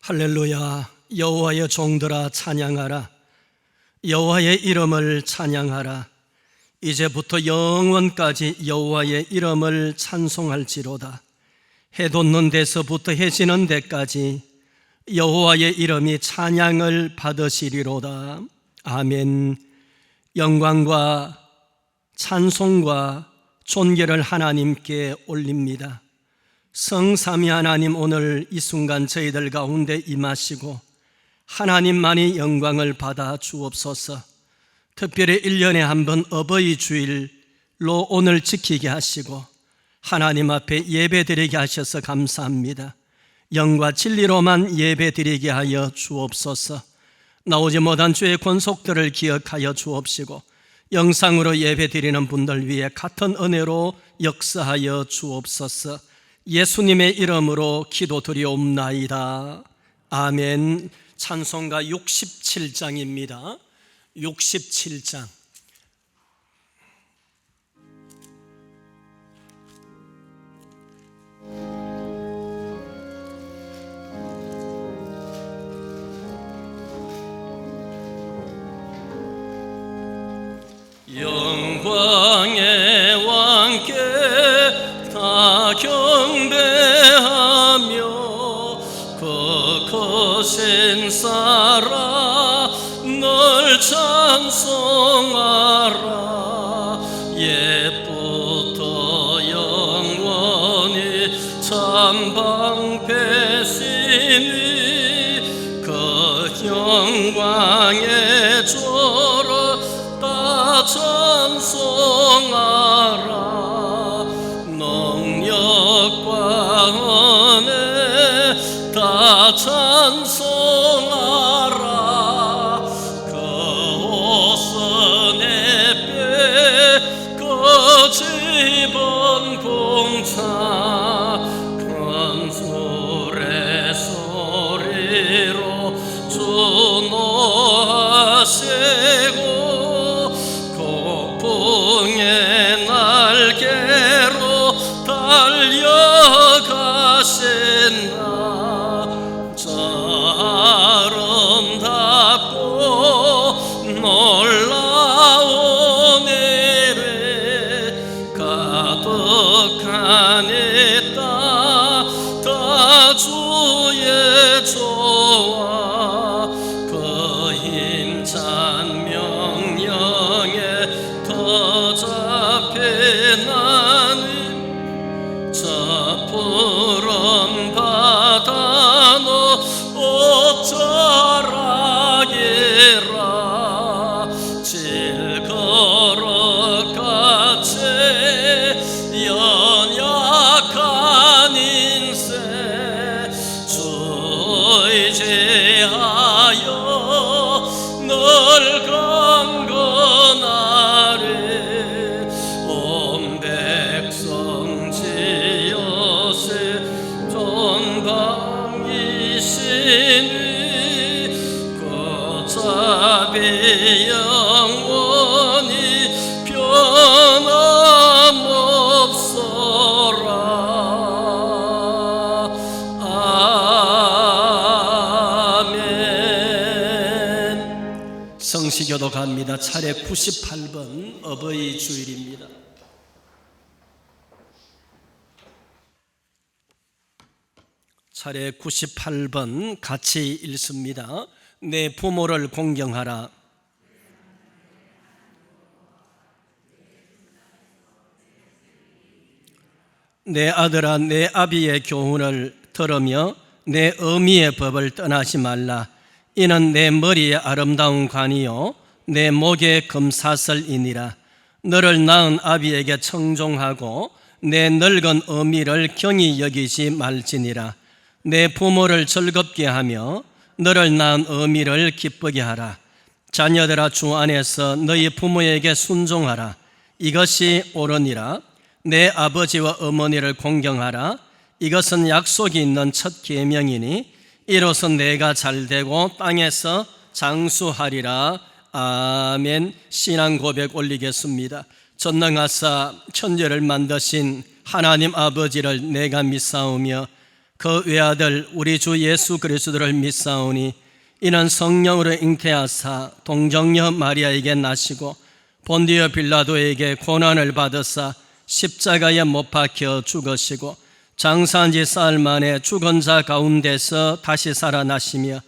할렐루야. 여호와의 종들아 찬양하라. 여호와의 이름을 찬양하라. 이제부터 영원까지 여호와의 이름을 찬송할지로다. 해 돋는 데서부터 해 지는 데까지 여호와의 이름이 찬양을 받으시리로다. 아멘. 영광과 찬송과 존귀를 하나님께 올립니다. 성삼위 하나님, 오늘 이 순간 저희들 가운데 임하시고 하나님만이 영광을 받아 주옵소서. 특별히 1년에 한 번 어버이 주일로 오늘 지키게 하시고 하나님 앞에 예배드리게 하셔서 감사합니다. 영과 진리로만 예배드리게 하여 주옵소서. 나오지 못한 주의 권속들을 기억하여 주옵시고 영상으로 예배드리는 분들 위해 같은 은혜로 역사하여 주옵소서. 예수님의 이름으로 기도드리옵나이다. 아멘. 찬송가 67장입니다. 67장. 영광의 왕께 다 경배하며 그 거신 살아 널 찬송하라. 옛부터 영원히 참 방패시니 그 영광의 조로 다 찬송하라. 능력과 은혜 다 찬송하라. 그 옷은 햇빛 그 집은 봉차 큰 소리 소리로 주노하시고 폭풍의 날개로 달려가신다. 저 아름답고 놀라운 일에 가득한 이 땅 다 주의 조와 그 힘찬 명령에 더 잡힌 하나님, 저 푸른 바다는 옷자락이라. 질거릇같이 연약한 인생 주의지하여 널 강건하리. 온 백성 지어세 존방이시니 그 자비 영원히 변함없어라. 아멘. 성시교도 갑니다. 차례 98번 어버이 주일입니다. 차례 98번 같이 읽습니다. 내 부모를 공경하라. 내 아들아, 내 아비의 교훈을 들으며 내 어미의 법을 떠나지 말라. 이는 내 머리의 아름다운 관이요 내 목의 금사슬이니라. 너를 낳은 아비에게 청종하고 내 늙은 어미를 경히 여기지 말지니라. 내 부모를 즐겁게 하며 너를 낳은 어미를 기쁘게 하라. 자녀들아, 주 안에서 너희 부모에게 순종하라. 이것이 옳으니라. 내 아버지와 어머니를 공경하라. 이것은 약속이 있는 첫 계명이니 이로써 내가 잘되고 땅에서 장수하리라. 아멘. 신앙 고백 올리겠습니다. 전능하사 천지를 만드신 하나님 아버지를 내가 믿사오며 그 외아들 우리 주 예수 그리스도를 믿사오니 이는 성령으로 잉태하사 동정녀 마리아에게 나시고 본디오 빌라도에게 고난을 받으사 십자가에 못 박혀 죽으시고 장사한 지 사흘 만에 죽은 자 가운데서 다시 살아나시며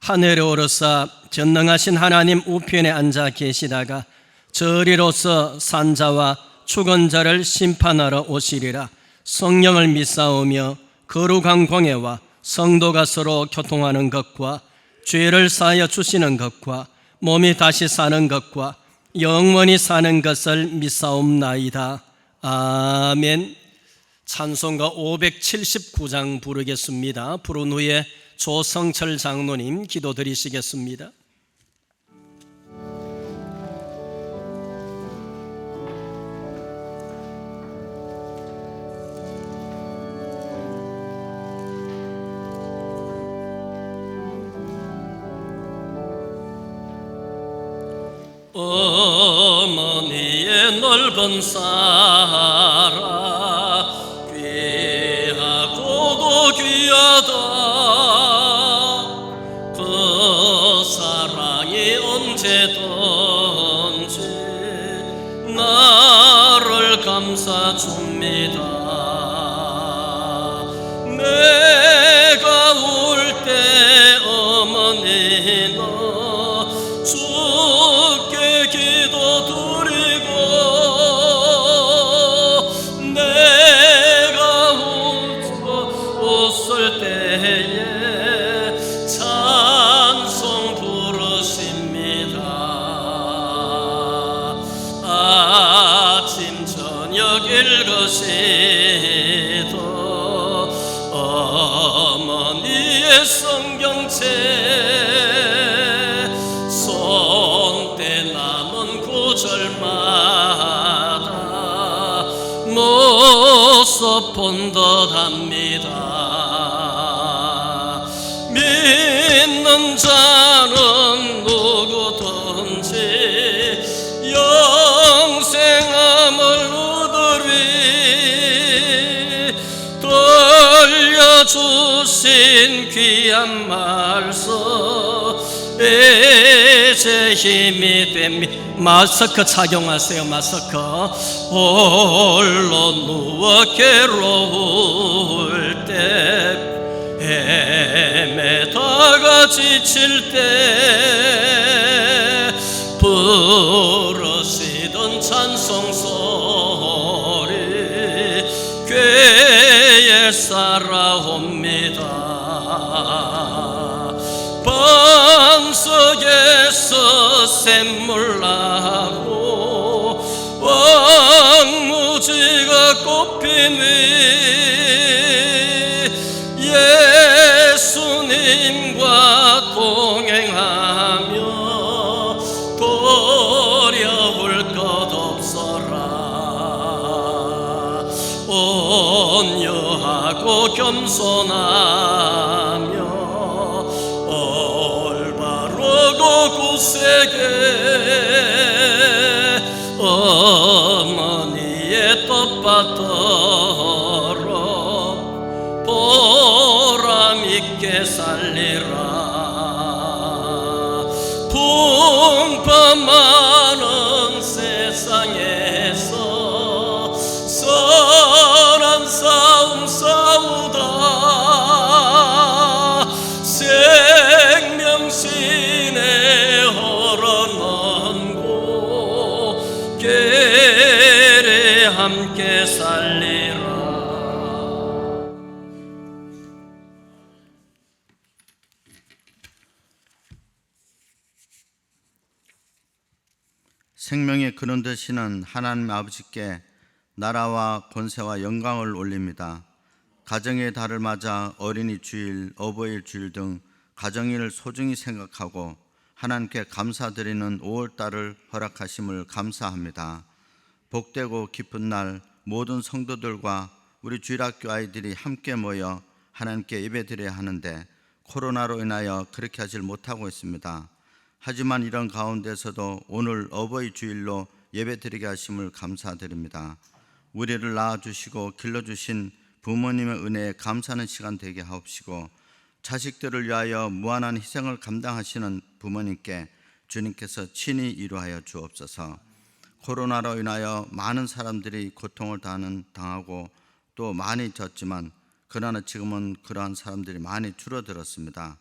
하늘에 오르사 전능하신 하나님 우편에 앉아 계시다가 저리로서 산자와 죽은 자를 심판하러 오시리라. 성령을 믿사오며 거룩한 공회와 성도가 서로 교통하는 것과 죄를 사하여 주시는 것과 몸이 다시 사는 것과 영원히 사는 것을 믿사옵나이다. 아멘. 찬송가 579장 부르겠습니다. 부른 후에 조성철 장로님 기도드리시겠습니다. 어머니의 넓은 사랑 귀하고도 귀하다. 그 사랑이 언제든지 나를 감싸줍니다. 내가 울 때 어머니는 주께 기도드리고 내가 웃을 때에 찬송 부르십니다. 아침 저녁 읽으시던 어머니의 성경책 구절마다 모습 본 듯합니다. 믿는 자는 누구든지 영생함을 얻으리. 들려주신 귀한 말씀 제 힘이 됩니다. 마스크 착용하세요. 마스크. 홀로 누워 괴로울 때 헤매다가 지칠 때 부르시던 찬송 소리 궤에 쌓아옵니다. 방석에서 샘물 나고 왕무지가 꽃피니 예수님과 동행하며 두려울 것 없어라. 온유하고 겸손하며 구세게 어머니의 텃밭으로 보람있게 살리라. 풍파많은 세상에서 선한 싸움 싸우다 생명신의 허러넌고 궤에 함께 살리라. 생명의 근원 되시는 하나님 아버지께 나라와 권세와 영광을 올립니다. 가정의 달을 맞아 어린이 주일, 어버이 주일 등 가정일을 소중히 생각하고 하나님께 감사드리는 5월달을 허락하심을 감사합니다. 복되고 기쁜 날 모든 성도들과 우리 주일학교 아이들이 함께 모여 하나님께 예배드려야 하는데 코로나로 인하여 그렇게 하질 못하고 있습니다. 하지만 이런 가운데서도 오늘 어버이 주일로 예배드리게 하심을 감사드립니다. 우리를 낳아주시고 길러주신 부모님의 은혜에 감사하는 시간 되게 하옵시고, 자식들을 위하여 무한한 희생을 감당하시는 부모님께 주님께서 친히 이루하여 주옵소서. 코로나로 인하여 많은 사람들이 고통을 당하고 또 많이 졌지만, 그러나 지금은 그러한 사람들이 많이 줄어들었습니다.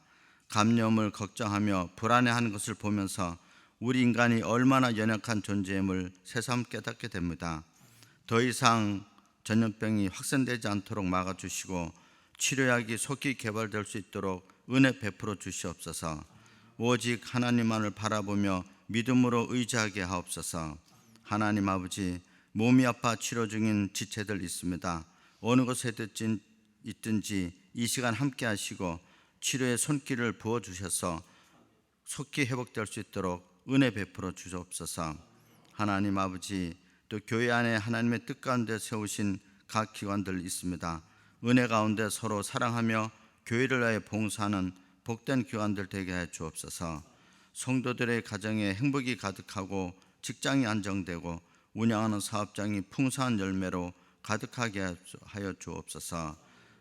감염을 걱정하며 불안해하는 것을 보면서 우리 인간이 얼마나 연약한 존재임을 새삼 깨닫게 됩니다. 더 이상 전염병이 확산되지 않도록 막아주시고 치료약이 속히 개발될 수 있도록 은혜 베풀어 주시옵소서. 오직 하나님만을 바라보며 믿음으로 의지하게 하옵소서. 하나님 아버지, 몸이 아파 치료 중인 지체들 있습니다. 어느 곳에 있든지 이 시간 함께 하시고 치료의 손길을 부어주셔서 속히 회복될 수 있도록 은혜 베풀어 주옵소서. 하나님 아버지, 또 교회 안에 하나님의 뜻 가운데 세우신 각 기관들 있습니다. 은혜 가운데 서로 사랑하며 교회를 위하여 봉사하는 복된 기관들 되게 해 주옵소서. 성도들의 가정에 행복이 가득하고 직장이 안정되고 운영하는 사업장이 풍성한 열매로 가득하게 하여 주옵소서.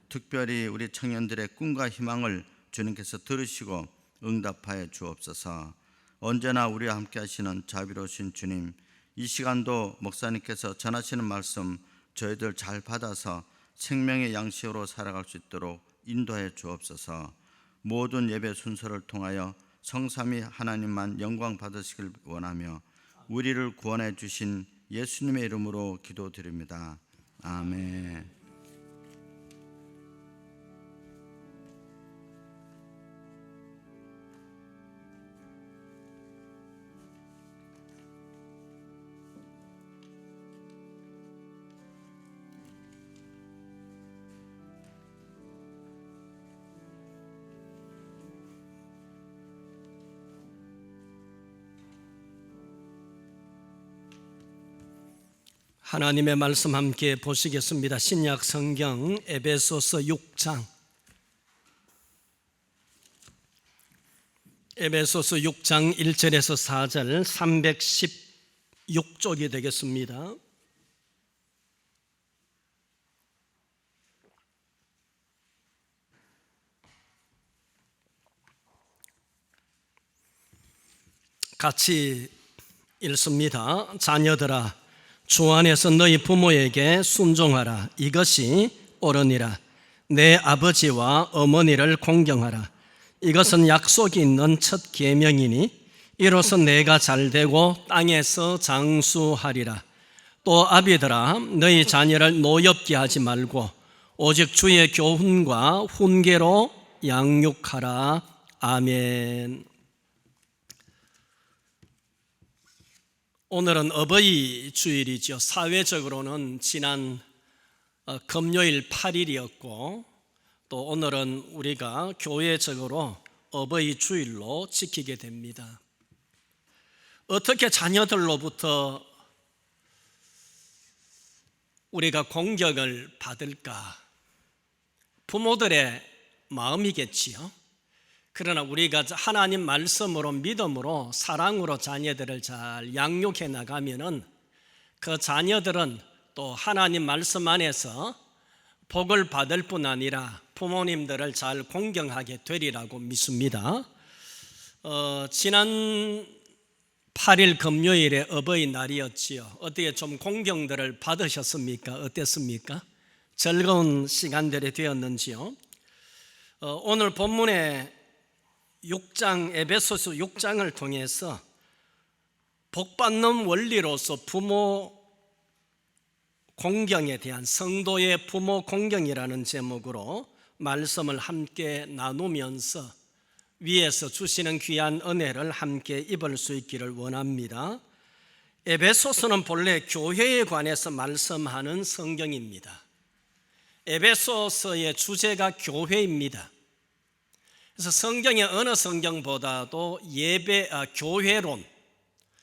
특별히 우리 청년들의 꿈과 희망을 주님께서 들으시고 응답하여 주옵소서. 언제나 우리와 함께 하시는 자비로우신 주님, 이 시간도 목사님께서 전하시는 말씀 저희들 잘 받아서 생명의 양식으로 살아갈 수 있도록 인도하여 주옵소서. 모든 예배 순서를 통하여 성삼위 하나님만 영광 받으시길 원하며 우리를 구원해 주신 예수님의 이름으로 기도드립니다. 아멘. 하나님의 말씀 함께 보시겠습니다. 신약 성경 에베소서 6장, 에베소서 6장 1절에서 4절 316쪽이 되겠습니다. 같이 읽습니다. 자녀들아, 주 안에서 너희 부모에게 순종하라. 이것이 옳으니라. 내 아버지와 어머니를 공경하라. 이것은 약속이 있는 첫 계명이니 이로써 내가 잘되고 땅에서 장수하리라. 또 아비들아, 너희 자녀를 노엽게 하지 말고 오직 주의 교훈과 훈계로 양육하라. 아멘. 오늘은 어버이 주일이죠. 사회적으로는 지난 금요일 8일이었고 또 오늘은 우리가 교회적으로 어버이 주일로 지키게 됩니다. 어떻게 자녀들로부터 우리가 공격을 받을까? 부모들의 마음이겠지요. 그러나 우리가 하나님 말씀으로 믿음으로 사랑으로 자녀들을 잘 양육해 나가면은 그 자녀들은 또 하나님 말씀 안에서 복을 받을 뿐 아니라 부모님들을 잘 공경하게 되리라고 믿습니다. 지난 8일 금요일에 어버이날이었지요. 어떻게 좀 공경들을 받으셨습니까? 어땠습니까? 즐거운 시간들이 되었는지요? 오늘 본문에 6장, 에베소서 6장을 통해서 복받는 원리로서 부모 공경에 대한 성도의 부모 공경이라는 제목으로 말씀을 함께 나누면서 위에서 주시는 귀한 은혜를 함께 입을 수 있기를 원합니다. 에베소서는 본래 교회에 관해서 말씀하는 성경입니다. 에베소서의 주제가 교회입니다. 그래서 성경의 어느 성경보다도 교회론,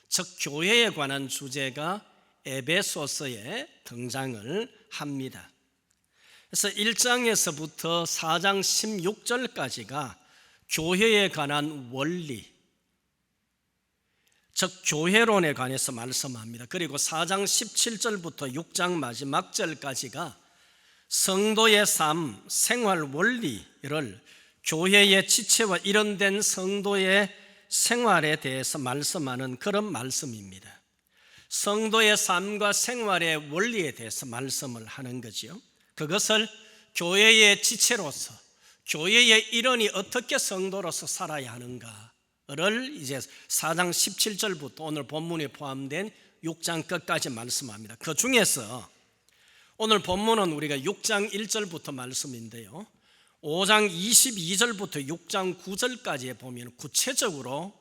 즉 교회에 관한 주제가 에베소서에 등장을 합니다. 그래서 1장에서부터 4장 16절까지가 교회에 관한 원리, 즉 교회론에 관해서 말씀합니다. 그리고 4장 17절부터 6장 마지막 절까지가 성도의 삶, 생활 원리를 교회의 지체와 일원된 성도의 생활에 대해서 말씀하는 그런 말씀입니다. 성도의 삶과 생활의 원리에 대해서 말씀을 하는 거지요. 그것을 교회의 지체로서, 교회의 일원이 어떻게 성도로서 살아야 하는가를 이제 4장 17절부터 오늘 본문에 포함된 6장 끝까지 말씀합니다. 그 중에서 오늘 본문은 우리가 6장 1절부터 말씀인데요, 5장 22절부터 6장 9절까지에 보면 구체적으로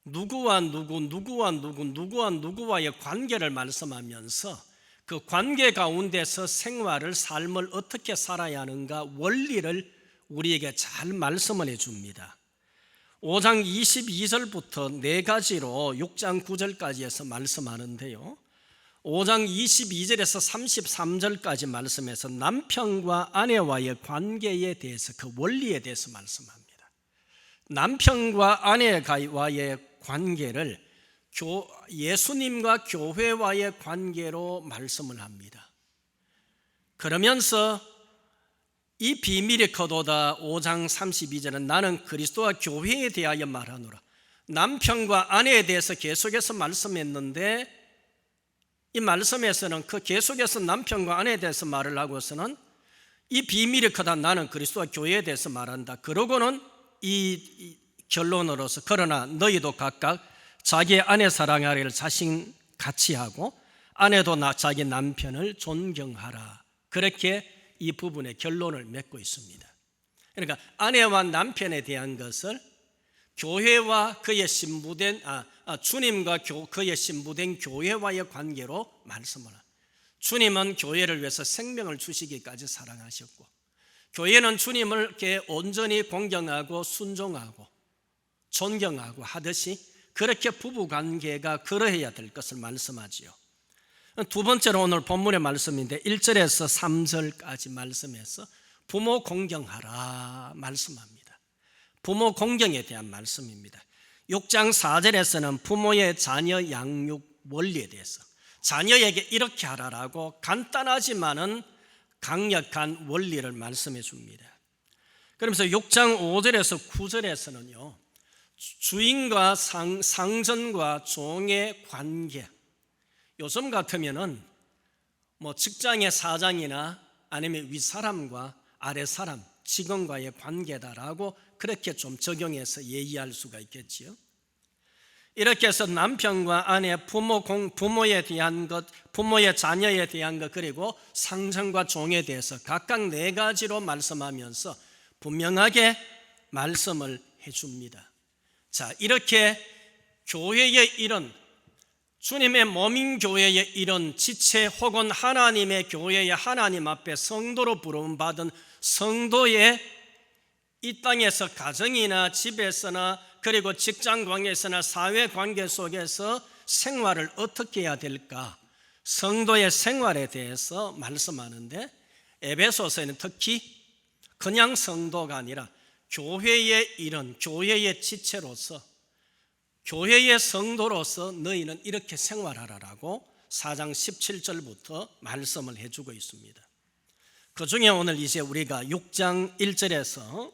누구와 누구와의 관계를 말씀하면서 그 관계 가운데서 생활을, 삶을 어떻게 살아야 하는가 원리를 우리에게 잘 말씀을 해줍니다. 5장 22절부터 네 가지로 6장 9절까지 해서 말씀하는데요, 5장 22절에서 33절까지 말씀해서 남편과 아내와의 관계에 대해서, 그 원리에 대해서 말씀합니다. 남편과 아내와의 관계를 예수님과 교회와의 관계로 말씀을 합니다. 그러면서 이 비밀이 커도다 5장 32절은 나는 그리스도와 교회에 대하여 말하노라. 남편과 아내에 대해서 계속해서 말씀했는데 이 말씀에서는 그 계속해서 남편과 아내에 대해서 말을 하고서는 이 비밀이 크다, 나는 그리스도와 교회에 대해서 말한다. 그러고는 이 결론으로서 그러나 너희도 각각 자기의 아내 사랑하기를 자신같이 하고 아내도 자기 남편을 존경하라. 그렇게 이 부분의 결론을 맺고 있습니다. 그러니까 아내와 남편에 대한 것을 교회와 그의 신부된 주님과 그의 신부된 교회와의 관계로 말씀을 합니다. 주님은 교회를 위해서 생명을 주시기까지 사랑하셨고, 교회는 주님을 이렇게 온전히 공경하고 순종하고 존경하고 하듯이 그렇게 부부관계가 그러해야 될 것을 말씀하지요. 두 번째로 오늘 본문의 말씀인데 1절에서 3절까지 말씀해서 부모 공경하라 말씀합니다. 부모 공경에 대한 말씀입니다. 6장 4절에서는 부모의 자녀 양육 원리에 대해서, 자녀에게 이렇게 하라라고 간단하지만은 강력한 원리를 말씀해 줍니다. 그러면서 6장 5절에서 9절에서는요, 주인과 상전과 종의 관계, 요즘 같으면은 뭐 직장의 사장이나 아니면 윗사람과 아랫사람, 직원과의 관계다라고 그렇게 좀 적용해서 예의할 수가 있겠지요. 이렇게 해서 남편과 아내, 부모에 대한 것, 부모의 자녀에 대한 것, 그리고 상전과 종에 대해서 각각 네 가지로 말씀하면서 분명하게 말씀을 해줍니다. 자, 이렇게 교회의 일원, 주님의 몸인 교회의 일원, 지체 혹은 하나님의 교회의 하나님 앞에 성도로 부름받은 성도의 이 땅에서 가정이나 집에서나 그리고 직장 관계에서나 사회 관계 속에서 생활을 어떻게 해야 될까, 성도의 생활에 대해서 말씀하는데, 에베소서에는 특히 그냥 성도가 아니라 교회의 일원, 교회의 지체로서, 교회의 성도로서 너희는 이렇게 생활하라라고 4장 17절부터 말씀을 해주고 있습니다. 그 중에 오늘 이제 우리가 6장 1절에서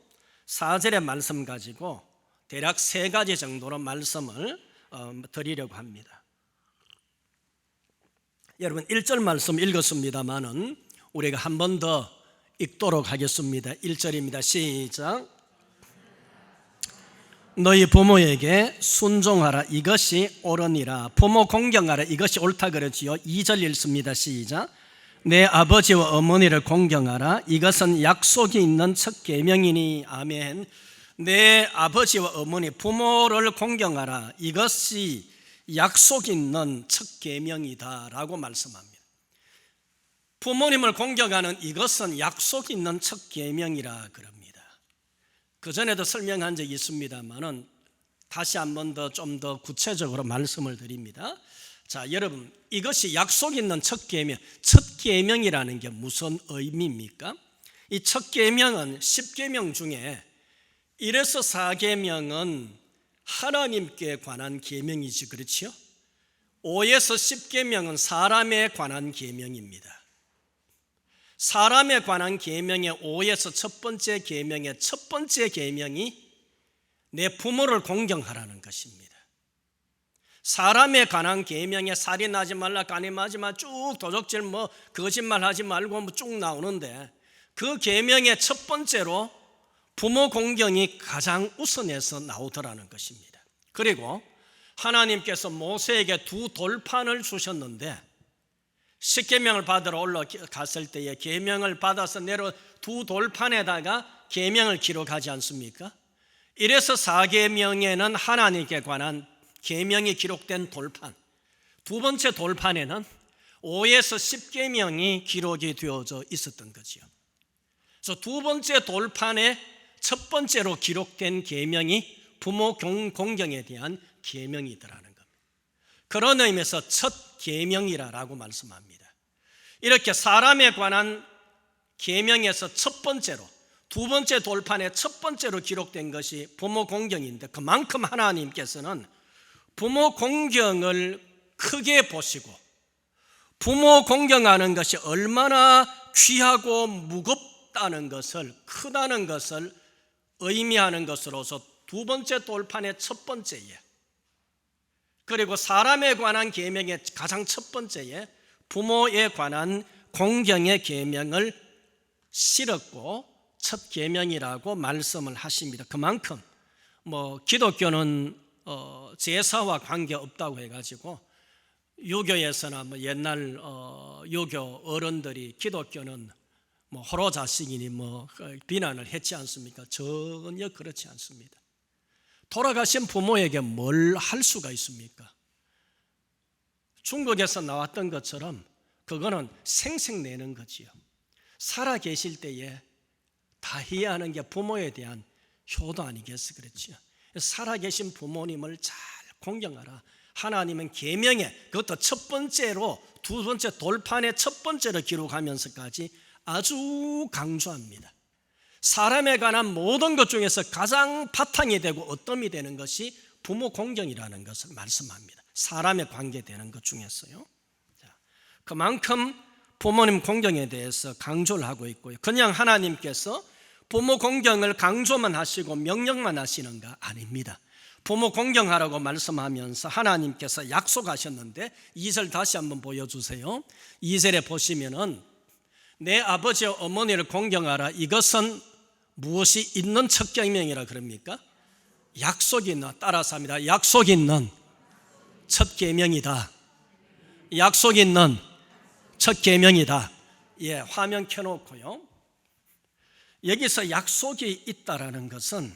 4절의 말씀 가지고 대략 세 가지 정도로 말씀을 드리려고 합니다. 여러분 1절 말씀 읽었습니다마는 우리가 한 번 더 읽도록 하겠습니다. 1절입니다. 시작. 너희 부모에게 순종하라, 이것이 옳으니라. 부모 공경하라, 이것이 옳다 그러지요. 2절 읽습니다. 시작. 내 아버지와 어머니를 공경하라, 이것은 약속이 있는 첫 계명이니. 아멘. 내 아버지와 어머니, 부모를 공경하라, 이것이 약속 있는 첫 계명이다라고 말씀합니다. 부모님을 공경하는 이것은 약속 있는 첫 계명이라 그럽니다. 그 전에도 설명한 적이 있습니다만은 다시 한 번 더 좀 더 구체적으로 말씀을 드립니다. 자, 여러분, 이것이 약속 있는 첫 계명, 첫 계명이라는 게 무슨 의미입니까? 이 첫 계명은 10계명 중에 1에서 4계명은 하나님께 관한 계명이지, 그렇지요? 5에서 10계명은 사람에 관한 계명입니다. 사람에 관한 계명의 5에서 첫 번째 계명의 첫 번째 계명이 내 부모를 공경하라는 것입니다. 사람에 관한 계명에 살인하지 말라, 간음하지 마, 쭉 도적질 거짓말하지 말고 쭉 나오는데 그 계명의 첫 번째로 부모 공경이 가장 우선해서 나오더라는 것입니다. 그리고 하나님께서 모세에게 두 돌판을 주셨는데 십계명을 받으러 올라갔을 때에 계명을 받아서 내려 두 돌판에다가 계명을 기록하지 않습니까? 이래서 4계명에는 하나님께 관한 계명이 기록된 돌판, 두 번째 돌판에는 5에서 10계명이 기록이 되어져 있었던 거지요. 그래서 두 번째 돌판에 첫 번째로 기록된 계명이 부모 공경에 대한 계명이더라는 겁니다. 그런 의미에서 첫 계명이라고 말씀합니다. 이렇게 사람에 관한 계명에서 첫 번째로, 두 번째 돌판에 첫 번째로 기록된 것이 부모 공경인데, 그만큼 하나님께서는 부모 공경을 크게 보시고 부모 공경하는 것이 얼마나 귀하고 무겁다는 것을, 크다는 것을 의미하는 것으로서 두 번째 돌판의 첫 번째에, 그리고 사람에 관한 계명의 가장 첫 번째에 부모에 관한 공경의 계명을 실었고 첫 계명이라고 말씀을 하십니다. 그만큼 기독교는 제사와 관계없다고 해가지고 유교에서나 옛날 유교 어른들이 기독교는 호로 자식이니 비난을 했지 않습니까? 전혀 그렇지 않습니다. 돌아가신 부모에게 뭘 할 수가 있습니까? 중국에서 나왔던 것처럼 그거는 생색내는 거지요. 살아 계실 때에 다 해야 하는 게 부모에 대한 효도 아니겠어, 그렇지요? 살아계신 부모님을 잘 공경하라. 하나님은 계명에, 그것도 첫 번째로, 두 번째 돌판의 첫 번째로 기록하면서까지 아주 강조합니다. 사람에 관한 모든 것 중에서 가장 바탕이 되고 어뜸이 되는 것이 부모 공경이라는 것을 말씀합니다. 사람에 관계되는 것 중에서요. 그만큼 부모님 공경에 대해서 강조를 하고 있고요. 그냥 하나님께서 부모 공경을 강조만 하시고 명령만 하시는가? 아닙니다. 부모 공경하라고 말씀하면서 하나님께서 약속하셨는데 2절 다시 한번 보여주세요. 2절에 보시면은 내 아버지와 어머니를 공경하라. 이것은 무엇이 있는 첫 계명이라 그럽니까? 약속이 있는, 따라서 합니다. 약속이 있는 첫 계명이다. 약속이 있는 첫 계명이다. 예, 화면 켜놓고요. 여기서 약속이 있다라는 것은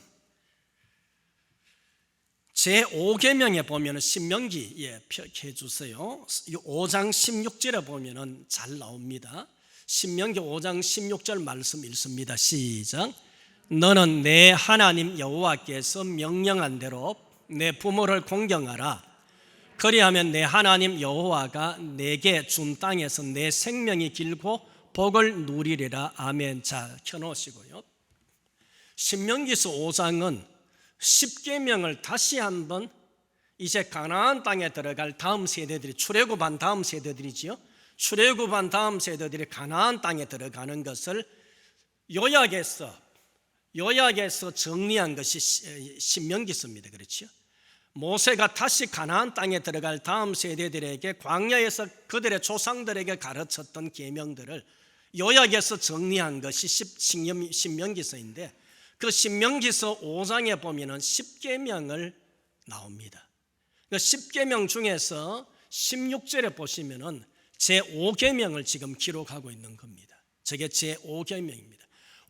제5계명에 보면 신명기 펴해 주세요. 5장 16절에 보면 잘 나옵니다. 신명기 5장 16절 말씀 읽습니다. 시작. 너는 내 하나님 여호와께서 명령한 대로 내 부모를 공경하라. 그리하면 내 하나님 여호와가 내게 준 땅에서 내 생명이 길고 복을 누리리라. 아멘. 자, 켜놓으시고요. 신명기서 5장은 10계명을 다시 한번 이제 가나안 땅에 들어갈 다음 세대들이, 출애굽한 다음 세대들이지요. 출애굽한 다음 세대들이 가나안 땅에 들어가는 것을 요약해서 정리한 것이 신명기서입니다. 그렇죠? 모세가 다시 가나안 땅에 들어갈 다음 세대들에게 광야에서 그들의 조상들에게 가르쳤던 계명들을 요약해서 정리한 것이 신명기서인데, 그 신명기서 5장에 보면은 10계명을 나옵니다. 그 10계명 중에서 16절에 보시면은 제5계명을 지금 기록하고 있는 겁니다. 저게 제5계명입니다.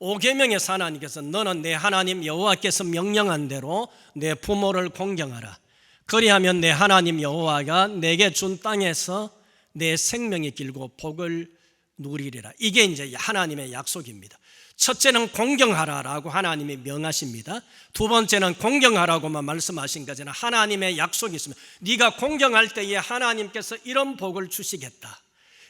5계명에서 하나님께서 너는 내 하나님 여호와께서 명령한 대로 내 부모를 공경하라. 그리하면 내 하나님 여호와가 내게 준 땅에서 내 생명이 길고 복을 누리리라. 이게 이제 하나님의 약속입니다. 첫째는 공경하라라고 하나님이 명하십니다. 두 번째는 공경하라고만 말씀하신 거잖아요. 하나님의 약속이 있습니다. 네가 공경할 때에 하나님께서 이런 복을 주시겠다.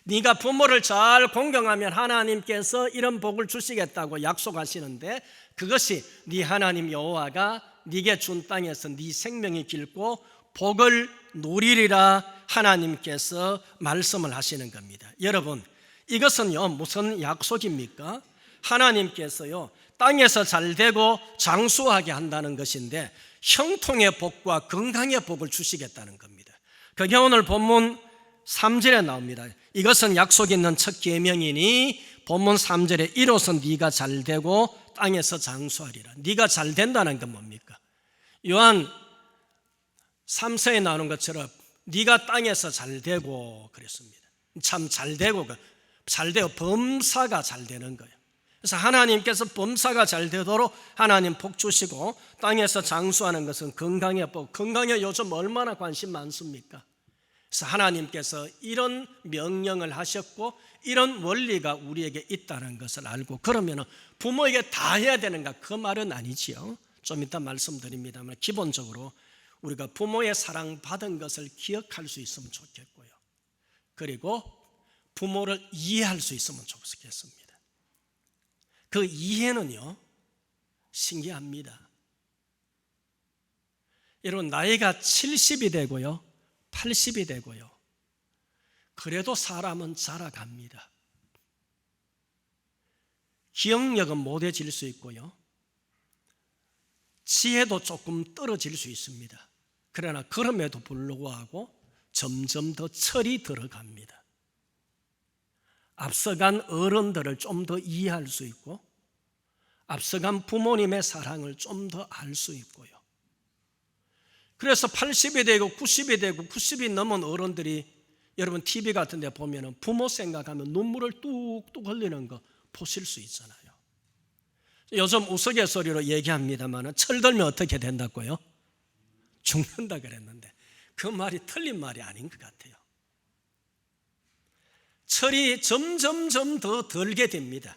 네가 부모를 잘 공경하면 하나님께서 이런 복을 주시겠다고 약속하시는데, 그것이 네 하나님 여호와가 네게 준 땅에서 네 생명이 길고 복을 누리리라 하나님께서 말씀을 하시는 겁니다. 여러분, 이것은요 무슨 약속입니까? 하나님께서요 땅에서 잘되고 장수하게 한다는 것인데 형통의 복과 건강의 복을 주시겠다는 겁니다. 그게 오늘 본문 3절에 나옵니다. 이것은 약속 있는 첫 계명이니 본문 3절에 이로써 네가 잘되고 땅에서 장수하리라. 네가 잘된다는 건 뭡니까? 요한 3서에 나오는 것처럼 네가 땅에서 잘되고 그랬습니다. 참 잘되고 범사가 잘되는 거예요. 그래서 하나님께서 범사가 잘되도록 하나님 복 주시고 땅에서 장수하는 것은 건강의 복. 건강에 요즘 얼마나 관심 많습니까? 그래서 하나님께서 이런 명령을 하셨고 이런 원리가 우리에게 있다는 것을 알고, 그러면 부모에게 다 해야 되는가? 그 말은 아니지요. 좀 이따 말씀드립니다만 기본적으로 우리가 부모의 사랑받은 것을 기억할 수 있으면 좋겠고요. 그리고 부모를 이해할 수 있으면 좋겠습니다. 그 이해는요 신기합니다. 여러분 나이가 70이 되고요 80이 되고요 그래도 사람은 자라갑니다. 기억력은 못해질 수 있고요 지혜도 조금 떨어질 수 있습니다. 그러나 그럼에도 불구하고 점점 더 철이 들어갑니다. 앞서간 어른들을 좀 더 이해할 수 있고 앞서간 부모님의 사랑을 좀 더 알 수 있고요. 그래서 80이 되고 90이 되고 90이 넘은 어른들이 여러분 TV 같은 데 보면 부모 생각하면 눈물을 뚝뚝 흘리는 거 보실 수 있잖아요. 요즘 우스갯소리로 얘기합니다만 철들면 어떻게 된다고요? 죽는다 그랬는데 그 말이 틀린 말이 아닌 것 같아요. 철이 점점점 더 들게 됩니다.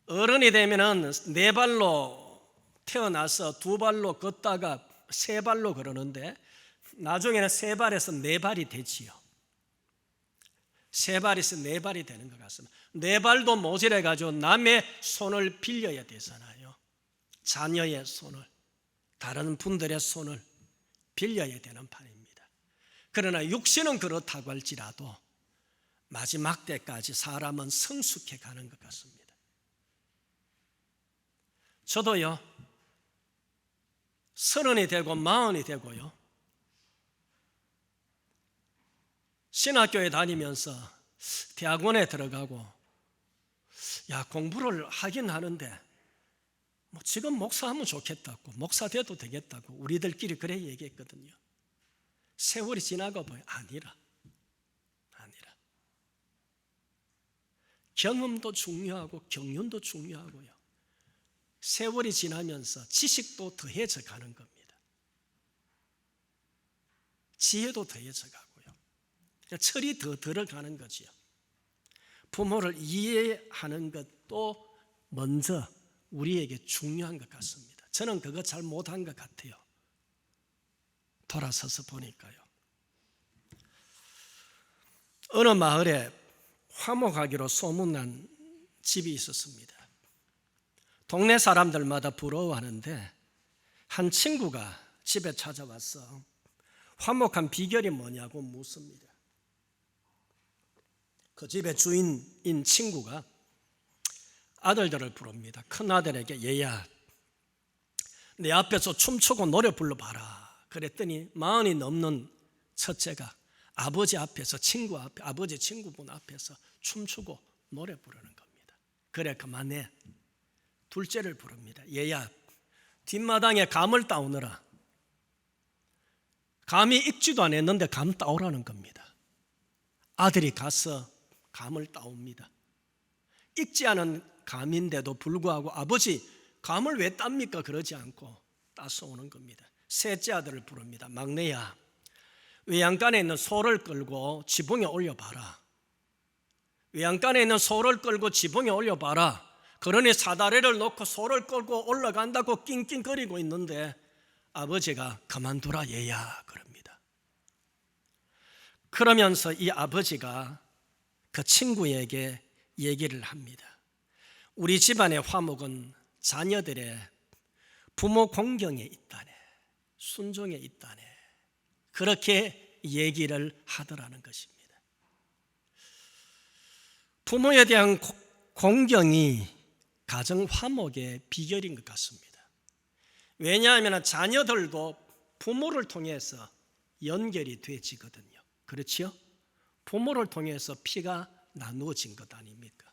어른이 되면은 네 발로 태어나서 두 발로 걷다가 세 발로 걸었는데 나중에는 세 발에서 네 발이 되지요. 세 발에서 네 발이 되는 것 같습니다. 네 발도 모자래 가지고 남의 손을 빌려야 되잖아요. 자녀의 손을, 다른 분들의 손을 빌려야 되는 판입니다. 그러나 육신은 그렇다고 할지라도 마지막 때까지 사람은 성숙해 가는 것 같습니다. 저도요 30이 되고 40이 되고요 신학교에 다니면서 대학원에 들어가고 공부를 하긴 하는데 지금 목사하면 좋겠다고 목사 돼도 되겠다고 우리들끼리 그래 얘기했거든요. 세월이 지나고 보니 아니라 경험도 중요하고 경륜도 중요하고요 세월이 지나면서 지식도 더해져 가는 겁니다. 지혜도 더해져 가고요 철이 더 들어가는 거지요. 부모를 이해하는 것도 먼저 우리에게 중요한 것 같습니다. 저는 그거 잘 못한 것 같아요. 돌아서서 보니까요. 어느 마을에 화목하기로 소문난 집이 있었습니다. 동네 사람들마다 부러워하는데 한 친구가 집에 찾아와서 화목한 비결이 뭐냐고 묻습니다. 그 집의 주인인 친구가 아들들을 부릅니다. 큰아들에게 얘야 내 앞에서 춤추고 노래 불러봐라. 그랬더니 40이 넘는 첫째가 아버지 앞에서 아버지 친구분 앞에서 춤추고 노래 부르는 겁니다. 그래 그만해. 둘째를 부릅니다. 얘야 뒷마당에 감을 따오느라. 감이 익지도 않았는데 감 따오라는 겁니다. 아들이 가서 감을 따옵니다. 익지 않은 감인데도 불구하고 아버지 감을 왜 땁니까? 그러지 않고 따서 오는 겁니다. 셋째 아들을 부릅니다. 막내야 외양간에 있는 소를 끌고 지붕에 올려봐라. 외양간에 있는 소를 끌고 지붕에 올려봐라. 그러니 사다리를 놓고 소를 끌고 올라간다고 낑낑거리고 있는데 아버지가 그만두라 얘야 그럽니다. 그러면서 이 아버지가 그 친구에게 얘기를 합니다. 우리 집안의 화목은 자녀들의 부모 공경에 있다네, 순종에 있다네, 그렇게 얘기를 하더라는 것입니다. 부모에 대한 공경이 가정 화목의 비결인 것 같습니다. 왜냐하면 자녀들도 부모를 통해서 연결이 되지거든요. 그렇죠? 부모를 통해서 피가 나누어진 것 아닙니까?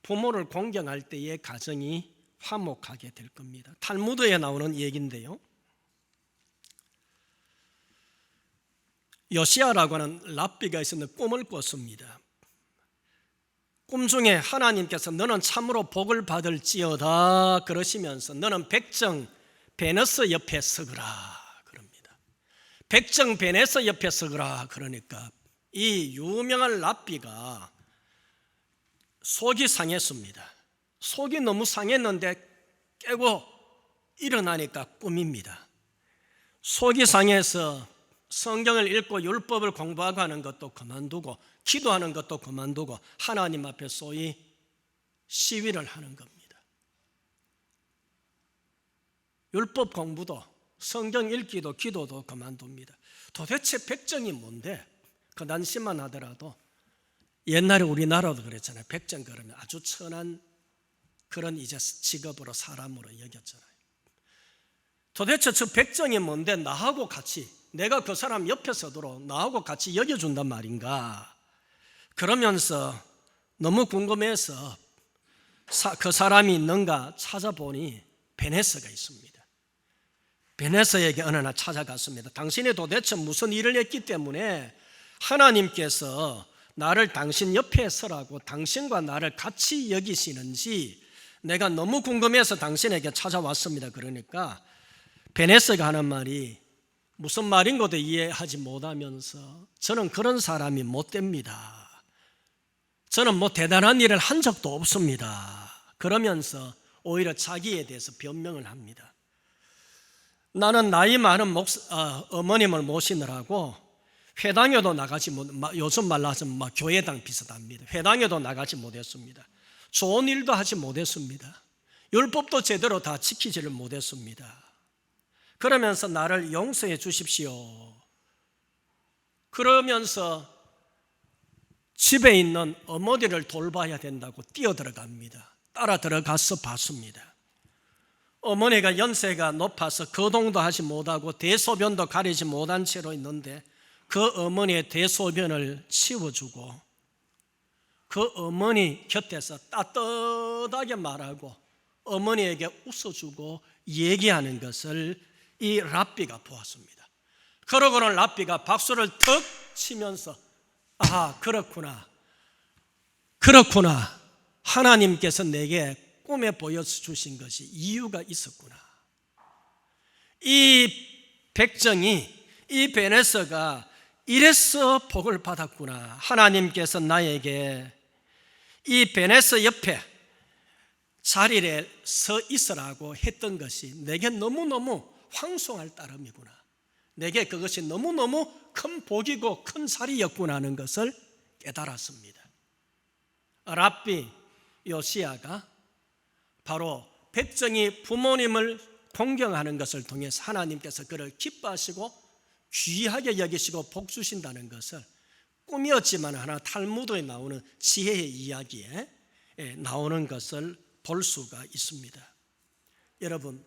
부모를 공경할 때의 가정이 화목하게 될 겁니다. 탈무드에 나오는 얘기인데요, 요시야라고 하는 랍비가 있었는데 꿈을 꿨습니다. 꿈 중에 하나님께서 너는 참으로 복을 받을지어다 그러시면서 너는 백정 베네스 옆에 서거라 그럽니다. 백정 베네스 옆에 서거라 그러니까 이 유명한 랍비가 속이 상했습니다. 속이 너무 상했는데 깨고 일어나니까 꿈입니다. 속이 상해서 성경을 읽고 율법을 공부하고 하는 것도 그만두고 기도하는 것도 그만두고 하나님 앞에 소위 시위를 하는 겁니다. 율법 공부도 성경 읽기도 기도도 그만둡니다. 도대체 백정이 뭔데? 그 단시만 하더라도 옛날에 우리나라도 그랬잖아요. 백정 그러면 아주 천한 그런 이제 직업으로 사람으로 여겼잖아요. 도대체 저 백정이 뭔데 나하고 같이 내가 그 사람 옆에 서도록 나하고 같이 여겨준단 말인가? 그러면서 너무 궁금해서 그 사람이 있는가 찾아보니 베네스가 있습니다. 베네스에게 어느 날 찾아갔습니다. 당신이 도대체 무슨 일을 했기 때문에 하나님께서 나를 당신 옆에 서라고 당신과 나를 같이 여기시는지 내가 너무 궁금해서 당신에게 찾아왔습니다. 그러니까 베네스가 하는 말이 무슨 말인 것도 이해하지 못하면서 저는 그런 사람이 못 됩니다. 저는 뭐 대단한 일을 한 적도 없습니다. 그러면서 오히려 자기에 대해서 변명을 합니다. 나는 나이 많은 어머님을 모시느라고 회당에도 나가지 못, 요즘 말로 하면 교회당 비슷합니다. 회당에도 나가지 못했습니다. 좋은 일도 하지 못했습니다. 율법도 제대로 다 지키지를 못했습니다. 그러면서 나를 용서해 주십시오. 그러면서 집에 있는 어머니를 돌봐야 된다고 뛰어들어갑니다. 따라 들어가서 봤습니다. 어머니가 연세가 높아서 거동도 하지 못하고 대소변도 가리지 못한 채로 있는데 그 어머니의 대소변을 치워주고 그 어머니 곁에서 따뜻하게 말하고 어머니에게 웃어주고 얘기하는 것을 이 랍비가 보았습니다. 그러고는 랍비가 박수를 턱 치면서 아, 그렇구나. 하나님께서 내게 꿈에 보여주신 것이 이유가 있었구나. 이 백정이, 이 베네스가 이래서 복을 받았구나. 하나님께서 나에게 이 베네스 옆에 자리에 서 있으라고 했던 것이 내게 너무너무 황송할 따름이구나. 내게 그것이 너무너무 큰 복이고 큰 자리였구나 하는 것을 깨달았습니다. 랍비 요시야가 바로 백정이 부모님을 공경하는 것을 통해서 하나님께서 그를 기뻐하시고 귀하게 여기시고 복 주신다는 것을 꿈이었지만 하나 탈무드에 나오는 지혜의 이야기에 나오는 것을 볼 수가 있습니다. 여러분,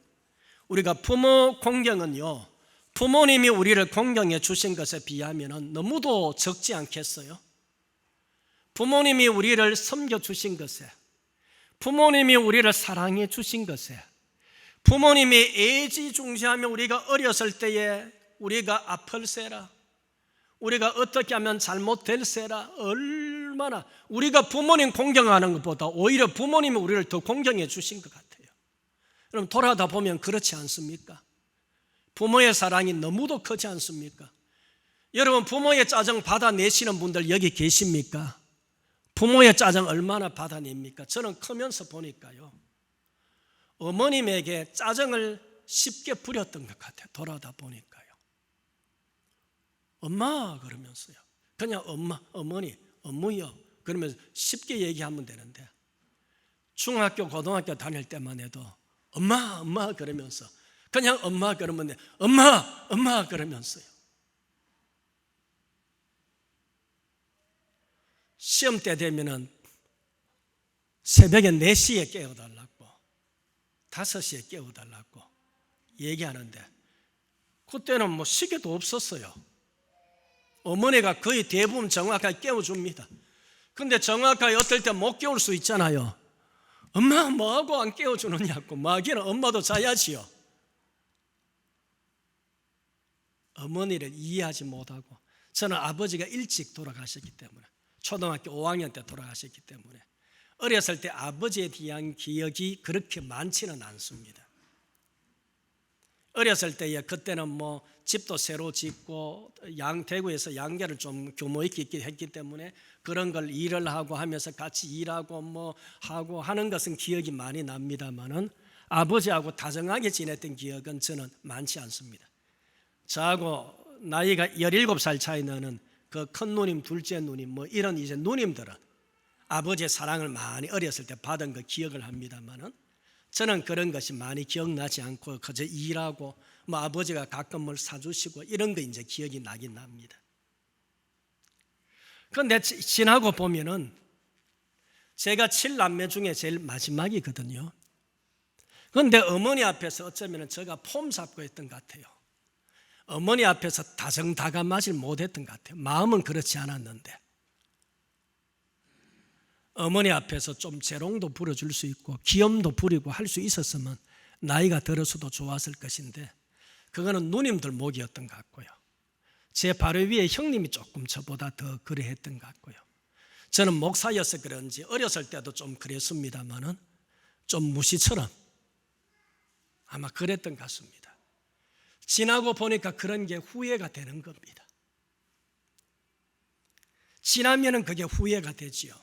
우리가 부모 공경은요, 부모님이 우리를 공경해 주신 것에 비하면 너무도 적지 않겠어요? 부모님이 우리를 섬겨주신 것에, 부모님이 우리를 사랑해 주신 것에, 부모님이 애지중지하며 우리가 어렸을 때에 우리가 아플세라, 우리가 어떻게 하면 잘못될세라, 얼마나 우리가 부모님 공경하는 것보다 오히려 부모님이 우리를 더 공경해 주신 것 같아요. 그럼 돌아다 보면 그렇지 않습니까? 부모의 사랑이 너무도 크지 않습니까? 여러분, 부모의 짜증 받아내시는 분들 여기 계십니까? 부모의 짜증 얼마나 받아냅니까? 저는 크면서 보니까요, 어머님에게 짜증을 쉽게 부렸던 것 같아요. 돌아다 보니까요. 엄마 그러면서요, 그냥 엄마, 어머니, 어머니요 그러면서 쉽게 얘기하면 되는데 중학교, 고등학교 다닐 때만 해도 엄마 그러면서 그냥 엄마 그러면 돼. 엄마 그러면서요. 시험 때 되면은 새벽에 4시에 깨워달라고 5시에 깨워달라고 얘기하는데 그때는 뭐 시계도 없었어요. 어머니가 거의 대부분 정확하게 깨워줍니다. 근데 정확하게 어떨 때 못 깨울 수 있잖아요. 엄마 뭐하고 안 깨워주느냐고. 마귀는 엄마도 자야지요. 어머니를 이해하지 못하고, 저는 아버지가 일찍 돌아가셨기 때문에, 초등학교 5학년 때 돌아가셨기 때문에 어렸을 때 아버지에 대한 기억이 그렇게 많지는 않습니다. 어렸을 때에 그때는 뭐 집도 새로 짓고 대구에서 양계를 좀 규모 있게 했기 때문에 그런 걸 일을 하고 하면서 같이 일하고 뭐 하고 하는 것은 기억이 많이 납니다만은 아버지하고 다정하게 지냈던 기억은 저는 많지 않습니다. 저하고 나이가 17살 차이 나는 그 큰 누님, 둘째 누님 뭐 이런 이제 누님들은 아버지의 사랑을 많이 어렸을 때 받은 그 기억을 합니다만은 저는 그런 것이 많이 기억나지 않고 그저 일하고 뭐 아버지가 가끔 뭘 사주시고 이런 거 이제 기억이 나긴 납니다. 그런데 지나고 보면은 제가 7남매 중에 제일 마지막이거든요. 그런데 어머니 앞에서 어쩌면 제가 폼 잡고 했던 것 같아요. 어머니 앞에서 다정다감하지 못했던 것 같아요. 마음은 그렇지 않았는데 어머니 앞에서 좀 재롱도 부려줄 수 있고 기염도 부리고 할 수 있었으면 나이가 들어서도 좋았을 것인데 그거는 누님들 목이었던 것 같고요. 제 바로 위에 형님이 조금 저보다 더 그래 했던 것 같고요. 저는 목사여서 그런지 어렸을 때도 좀 그랬습니다만은 좀 무시처럼 아마 그랬던 것 같습니다. 지나고 보니까 그런 게 후회가 되는 겁니다. 지나면은 그게 후회가 되지요.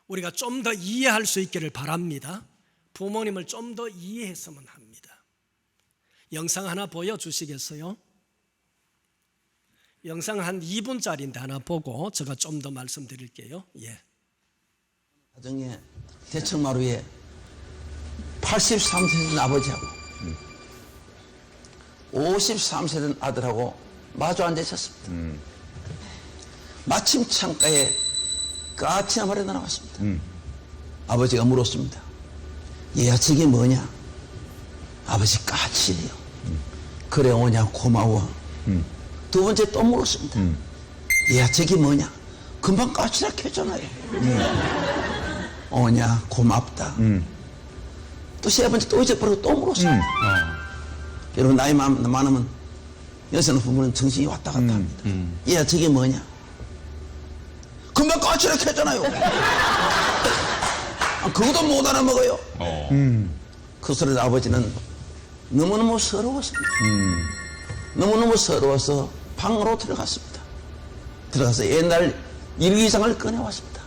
우리가 좀 더 이해할 수 있기를 바랍니다. 부모님을 좀 더 이해했으면 합니다. 영상 하나 보여주시겠어요? 영상 한 2분짜리인데 하나 보고 제가 좀 더 말씀드릴게요. 예. 가정에 대청마루에 83세 된 아버지하고 53세 된 아들하고 마주 앉아 있었습니다. 마침 창가에 까치 한 마리 나왔습니다. 아버지가 물었습니다. 얘야 저게 뭐냐? 아버지 까치예요. 그래 오냐 고마워. 두 번째 또 물었습니다. 얘야 저게 뭐냐? 금방 까치라 했잖아요. 오냐 고맙다. 또 세 번째 또 잊어버리고 또 물었습니다. 여러분 나이 많으면 여성 부부는 정신이 왔다 갔다 합니다. 얘야 저게 뭐냐? 금방 까치라 했잖아요. 그것도 못 알아먹어요. 그 소리를 아버지는 너무너무 서러웠습니다. 너무너무 서러워서 방으로 들어갔습니다. 들어가서 옛날 일기장을 꺼내왔습니다.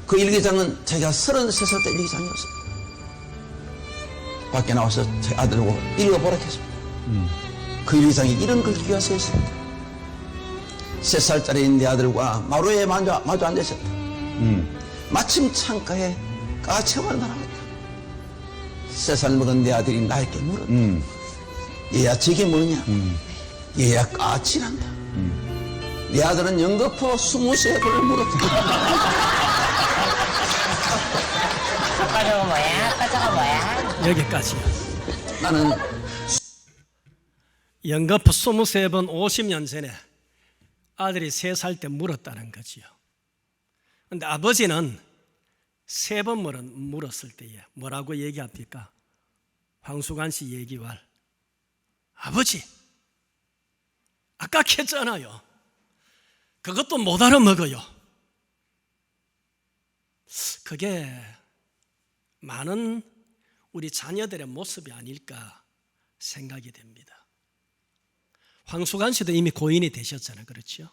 그 일기장은 제가 33살 때 일기장이었습니다. 밖에 나와서 제 아들하고 읽어보라 했습니다. 그 일기장에 이런 글귀가 써 있습니다. 3살짜리 내 아들과 마루에 마주 앉아 있었다. 마침 창가에 까치가 날아왔다. 3살 먹은 내 아들이 나에게 물었다. 얘야 저게 뭐냐? 얘야 까치란다. 내 아들은 연거푸 23번을 물었다. 아빠 저거 뭐야? 아빠 저거 뭐야? 여기까지요. 나는 연거푸 23번 50년 전에 아들이 3살 때 물었다는 거지요. 그런데 아버지는 3번 물었을 때에 뭐라고 얘기합니까? 황수관 씨 얘기와 아버지 아까 했잖아요. 그것도 못 알아먹어요. 그게 많은 우리 자녀들의 모습이 아닐까 생각이 됩니다. 황수관 씨도 이미 고인이 되셨잖아요. 그렇죠?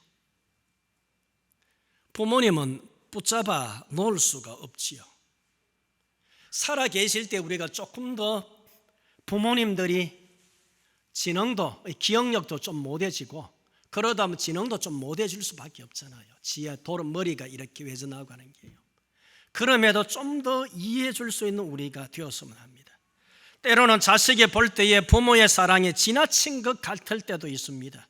부모님은 붙잡아 놓을 수가 없지요. 살아 계실 때 우리가 조금 더 부모님들이 지능도, 기억력도 좀 못해지고 그러다 보면 지능도 좀 못해질 수밖에 없잖아요. 머리가 이렇게 회전하고 하는 게요. 그럼에도 좀 더 이해해 줄 수 있는 우리가 되었으면 합니다. 때로는 자식이 볼 때에 부모의 사랑이 지나친 것 같을 때도 있습니다.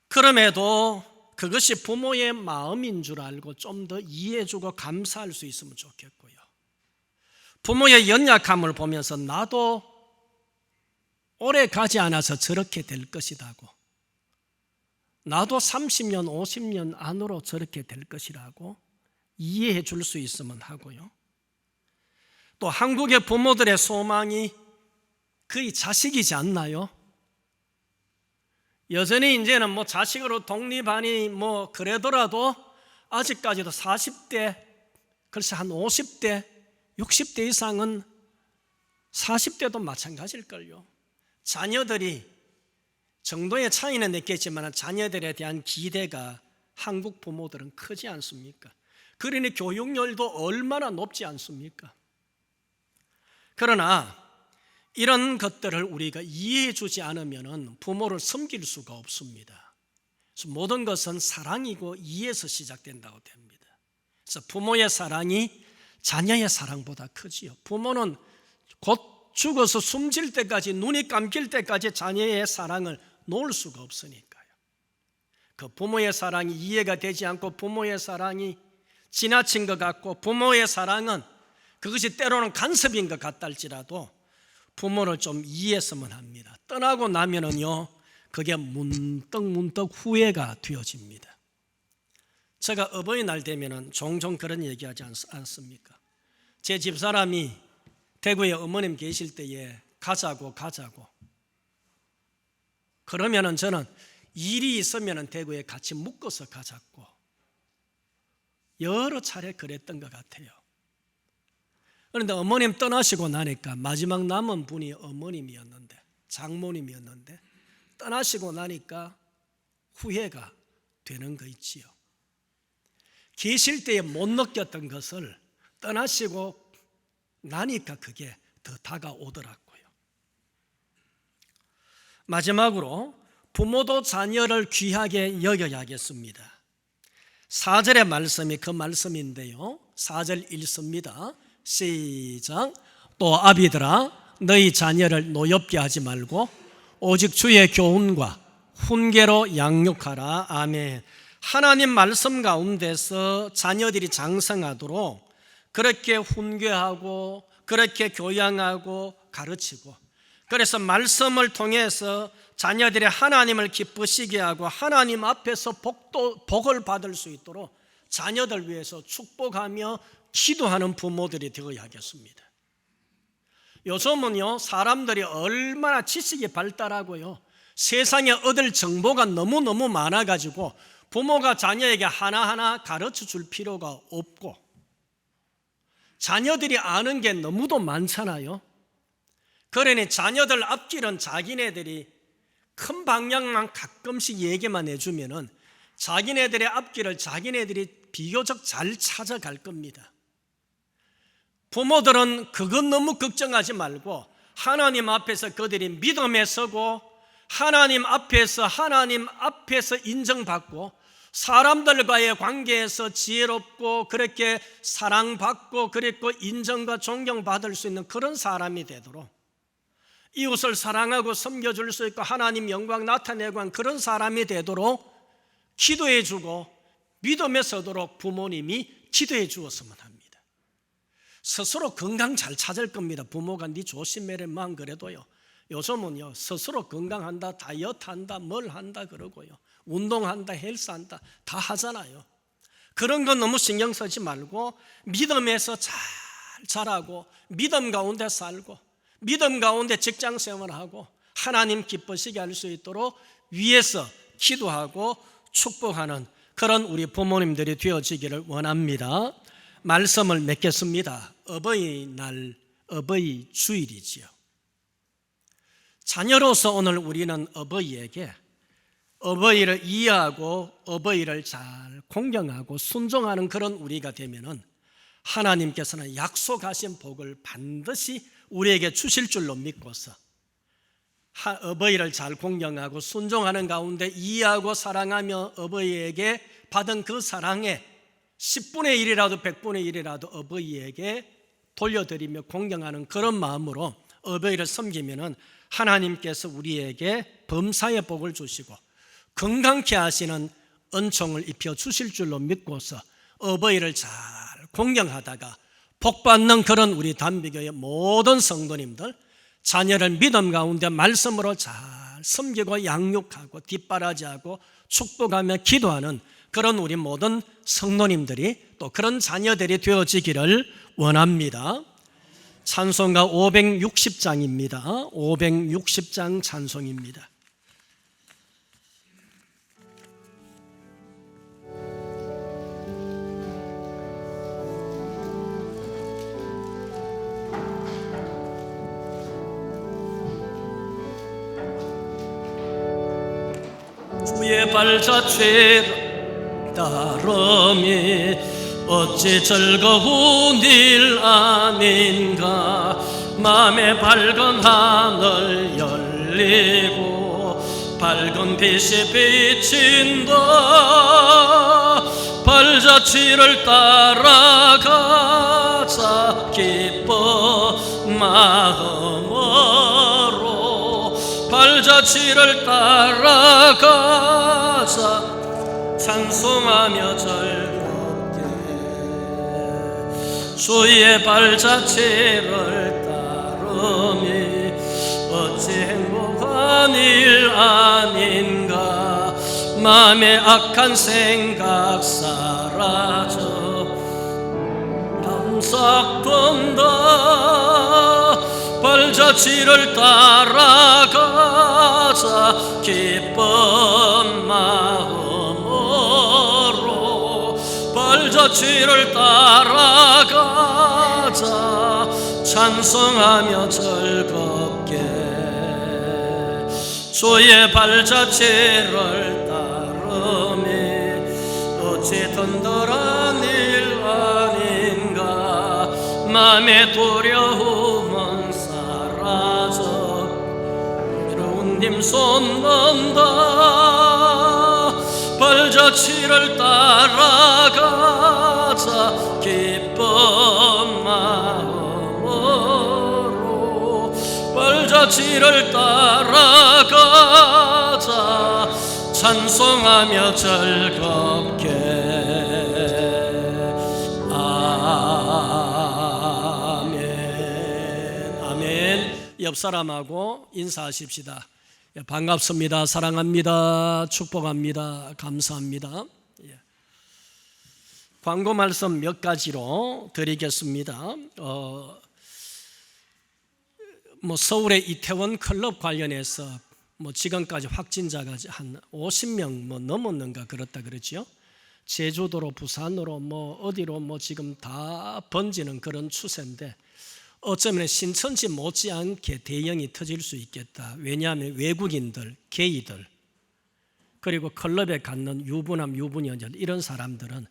그럼에도 그것이 부모의 마음인 줄 알고 좀 더 이해해주고 감사할 수 있으면 좋겠고요. 부모의 연약함을 보면서 나도 오래 가지 않아서 저렇게 될 것이라고, 나도 30년, 50년 안으로 저렇게 될 것이라고 이해해 줄 수 있으면 하고요. 또 한국의 부모들의 소망이 거의 자식이지 않나요? 여전히 이제는 뭐 자식으로 독립하니 뭐 그래더라도 아직까지도 40대, 글쎄 한 50대, 60대 이상은 40대도 마찬가지일걸요. 자녀들이 정도의 차이는 있겠지만 자녀들에 대한 기대가 한국 부모들은 크지 않습니까? 그러니 교육열도 얼마나 높지 않습니까? 그러나 이런 것들을 우리가 이해해 주지 않으면 부모를 섬길 수가 없습니다. 그래서 모든 것은 사랑이고 이해에서 시작된다고 됩니다. 그래서 부모의 사랑이 자녀의 사랑보다 크지요. 부모는 곧 죽어서 숨질 때까지, 눈이 감길 때까지 자녀의 사랑을 놓을 수가 없으니까요. 그 부모의 사랑이 이해가 되지 않고 부모의 사랑이 지나친 것 같고 부모의 사랑은 그것이 때로는 간섭인 것 같다 할지라도 부모를 좀 이해했으면 합니다. 떠나고 나면은요, 그게 문득 후회가 되어집니다. 제가 어버이날 되면은 종종 그런 얘기하지 않습니까? 제 집사람이 대구에 어머님 계실 때에 가자고 그러면은 저는 일이 있으면은 대구에 같이 묶어서 가자고 여러 차례 그랬던 것 같아요. 그런데 어머님 떠나시고 나니까 마지막 남은 분이 어머님이었는데, 장모님이었는데 떠나시고 나니까 후회가 되는 거 있지요. 계실 때에 못 느꼈던 것을 떠나시고 나니까 그게 더 다가오더라고요. 마지막으로 부모도 자녀를 귀하게 여겨야겠습니다. 4절의 말씀이 그 말씀인데요, 4절 읽습니다. 시작. 또 아비들아, 너희 자녀를 노엽게 하지 말고 오직 주의 교훈과 훈계로 양육하라. 아멘. 하나님 말씀 가운데서 자녀들이 장성하도록 그렇게 훈계하고 그렇게 교양하고 가르치고, 그래서 말씀을 통해서 자녀들이 하나님을 기쁘시게 하고 하나님 앞에서 복을 받을 수 있도록 자녀들 위해서 축복하며 기도하는 부모들이 되어야겠습니다. 요즘은요, 사람들이 얼마나 지식이 발달하고요, 세상에 얻을 정보가 너무너무 많아가지고 부모가 자녀에게 하나하나 가르쳐 줄 필요가 없고, 자녀들이 아는 게 너무도 많잖아요. 그러니 자녀들 앞길은 자기네들이 큰 방향만 가끔씩 얘기만 해주면은 자기네들의 앞길을 자기네들이 비교적 잘 찾아갈 겁니다. 부모들은 그건 너무 걱정하지 말고 하나님 앞에서 그들이 믿음에 서고 하나님 앞에서 인정받고 사람들과의 관계에서 지혜롭고 그렇게 사랑받고 그랬고 인정과 존경받을 수 있는 그런 사람이 되도록, 이웃을 사랑하고 섬겨줄 수 있고 하나님 영광 나타내고 한 그런 사람이 되도록 기도해 주고 믿음에 서도록 부모님이 기도해 주었으면 합니다. 스스로 건강 잘 찾을 겁니다. 부모가 네 조심해라만 그래도요, 요즘은요 스스로 건강한다, 다이어트 한다, 뭘 한다 그러고요, 운동한다, 헬스한다 다 하잖아요. 그런 건 너무 신경 쓰지 말고 믿음에서 잘 자라고 믿음 가운데 살고 믿음 가운데 직장 생활하고 하나님 기쁘시게 할 수 있도록 위에서 기도하고 축복하는 그런 우리 부모님들이 되어지기를 원합니다. 말씀을 맺겠습니다. 어버이날, 어버이 주일이지요. 자녀로서 오늘 우리는 어버이에게 어버이를 이해하고 어버이를 잘 공경하고 순종하는 그런 우리가 되면은 하나님께서는 약속하신 복을 반드시 우리에게 주실 줄로 믿고서 어버이를 잘 공경하고 순종하는 가운데 이해하고 사랑하며 어버이에게 받은 그 사랑에 10분의 1이라도 100분의 1이라도 어버이에게 돌려드리며 공경하는 그런 마음으로 어버이를 섬기면은 하나님께서 우리에게 범사의 복을 주시고 건강케 하시는 은총을 입혀 주실 줄로 믿고서 어버이를 잘 공경하다가 복받는 그런 우리 단비교의 모든 성도님들, 자녀를 믿음 가운데 말씀으로 잘 섬기고 양육하고 뒷바라지하고 축복하며 기도하는 그런 우리 모든 성도님들이 또 그런 자녀들이 되어지기를 원합니다. 찬송가 560장입니다. 560장 찬송입니다. 주의 발자취를 따름이 어찌 즐거운 일 아닌가. 맘에 밝은 하늘 열리고 밝은 빛이 비친다. 발자취를 따라가자 기뻐 마음으로. 발자취를 따라가자 찬송하며 즐겁게. 주의 발자취를 따르니 어찌 행복한 일 아닌가. 마음의 악한 생각 사라져 감삭된다. 발자취를 따라가자 기쁜 마음으로. 발자취를 따라가자 찬송하며 즐겁게. 주의 발자취를 따르니 어찌 든든한 일 아닌가. 맘의 두려움은 사라져 외로운 힘 솟는다. 발자취를 따라가자 기쁜 마음으로. 발자취를 따라가자 찬송하며 즐겁게. 아멘. 아멘. 옆 사람하고 인사하십시다. 반갑습니다. 사랑합니다. 축복합니다. 감사합니다. 광고 말씀 몇 가지로 드리겠습니다. 서울의 이태원 클럽 관련해서 지금까지 확진자가 한 50명 넘었는가 그렇다 그러죠. 제주도로 부산으로 어디로 지금 다 번지는 그런 추세인데 어쩌면 신천지 못지않게 대형이 터질 수 있겠다. 왜냐하면 외국인들, 게이들 그리고 클럽에 갖는 유부남, 유부녀들 이런 사람들은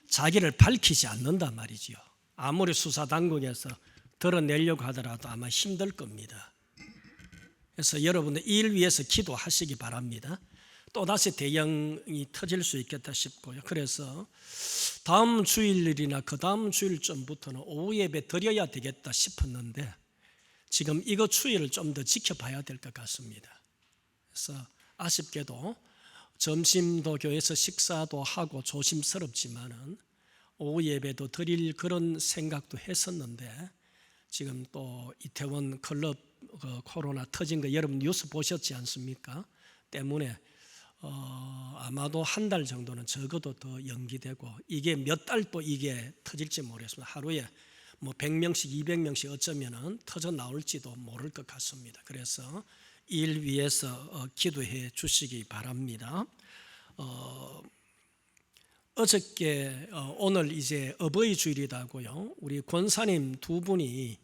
자기를 밝히지 않는단 말이죠. 아무리 수사당국에서 드러내려고 하더라도 아마 힘들 겁니다. 그래서 여러분들 이 일 위해서 기도하시기 바랍니다. 또다시 대형이 터질 수 있겠다 싶고요. 그래서 다음 주일이나 그 다음 주일쯤부터는 오후 예배 드려야 되겠다 싶었는데 지금 이거 추이를 좀 더 지켜봐야 될 것 같습니다. 그래서 아쉽게도 점심도 교회에서 식사도 하고 조심스럽지만은 오후 예배도 드릴 그런 생각도 했었는데 지금 또 이태원 클럽 코로나 터진 거 여러분 뉴스 보셨지 않습니까? 때문에 아마도 한 달 정도는 적어도 더 연기되고 이게 몇 달 또 이게 터질지 모르겠습니다. 하루에 100명씩 200명씩 어쩌면은 터져 나올지도 모를 것 같습니다. 그래서 이 일 위해서 기도해 주시기 바랍니다. 어저께 오늘 이제 어버이 주일이라고요. 우리 권사님 두 분이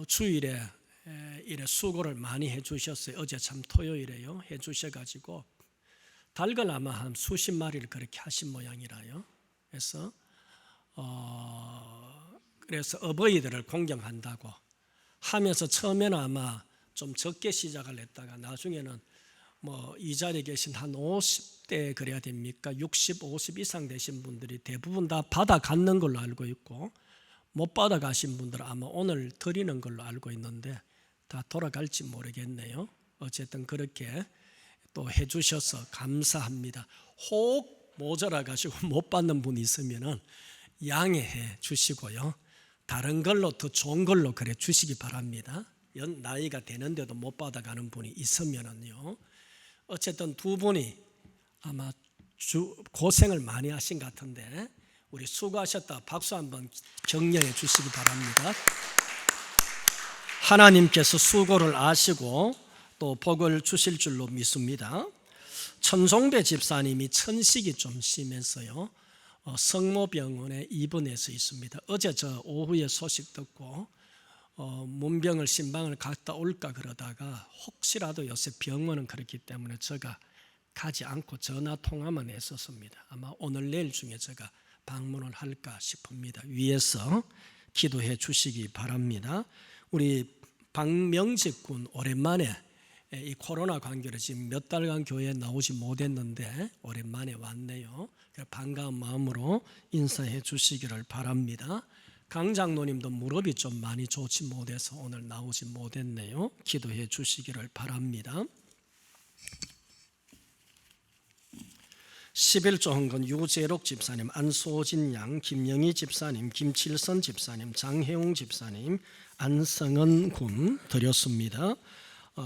주일에 이래 수고를 많이 해주셨어요. 어제 참 토요일에요. 해주셔가지고 닭을 아마 한 수십 마리를 그렇게 하신 모양이라요. 그래서 어버이들을 공경한다고 하면서 처음에는 아마 좀 적게 시작을 했다가 나중에는 이 자리에 계신 한 50대 그래야 됩니까? 60, 50 이상 되신 분들이 대부분 다 받아 갖는 걸로 알고 있고 못 받아 가신 분들은 아마 오늘 드리는 걸로 알고 있는데 다 돌아갈지 모르겠네요. 어쨌든 그렇게 또 해주셔서 감사합니다. 혹 모자라 가지고 못 받는 분이 있으면은 양해해 주시고요. 다른 걸로 더 좋은 걸로 그래 주시기 바랍니다. 나이가 되는데도 못 받아가는 분이 있으면은요. 어쨌든 두 분이 아마 고생을 많이 하신 것 같은데 우리 수고하셨다 박수 한번 격려해 주시기 바랍니다. 하나님께서 수고를 아시고 또 복을 주실 줄로 믿습니다. 천송배 집사님이 천식이 좀 심해서요. 성모병원에 입원해서 있습니다. 어제 저 오후에 소식 듣고 문병을 신방을 갔다 올까 그러다가 혹시라도 요새 병원은 그렇기 때문에 제가 가지 않고 전화 통화만 했었습니다. 아마 오늘 내일 중에 제가 방문을 할까 싶습니다. 위에서 기도해 주시기 바랍니다. 우리 박명직 군 오랜만에 이 코로나 관계로 지금 몇 달간 교회에 나오지 못했는데 오랜만에 왔네요. 반가운 마음으로 인사해 주시기를 바랍니다. 강 장로님도 무릎이 좀 많이 좋지 못해서 오늘 나오지 못했네요. 기도해 주시기를 바랍니다. 11조 헌금 유재록 집사님, 안소진 양, 김영희 집사님, 김칠선 집사님, 장혜웅 집사님, 안성은 군 드렸습니다.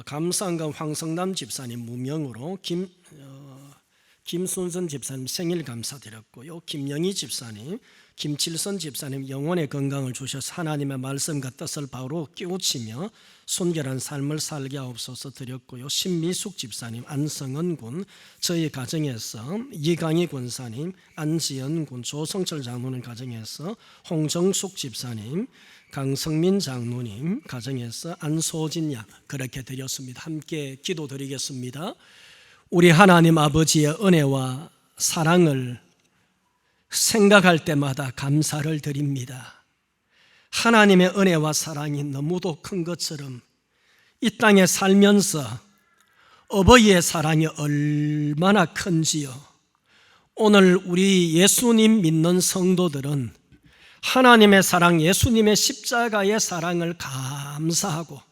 감사한금 황성남 집사님 무명으로 김순선 집사님 생일 감사드렸고요. 김영희 집사님, 김칠선 집사님 영혼의 건강을 주셔서 하나님의 말씀과 뜻을 바로 깨우치며 순결한 삶을 살게 하옵소서 드렸고요. 신미숙 집사님, 안성은 군, 저희 가정에서 이강희 군사님, 안지연 군, 조성철 장로님 가정에서 홍정숙 집사님, 강성민 장로님 가정에서 안소진 양 그렇게 드렸습니다. 함께 기도드리겠습니다. 우리 하나님 아버지의 은혜와 사랑을 생각할 때마다 감사를 드립니다. 하나님의 은혜와 사랑이 너무도 큰 것처럼 이 땅에 살면서 어버이의 사랑이 얼마나 큰지요. 오늘 우리 예수님 믿는 성도들은 하나님의 사랑, 예수님의 십자가의 사랑을 감사하고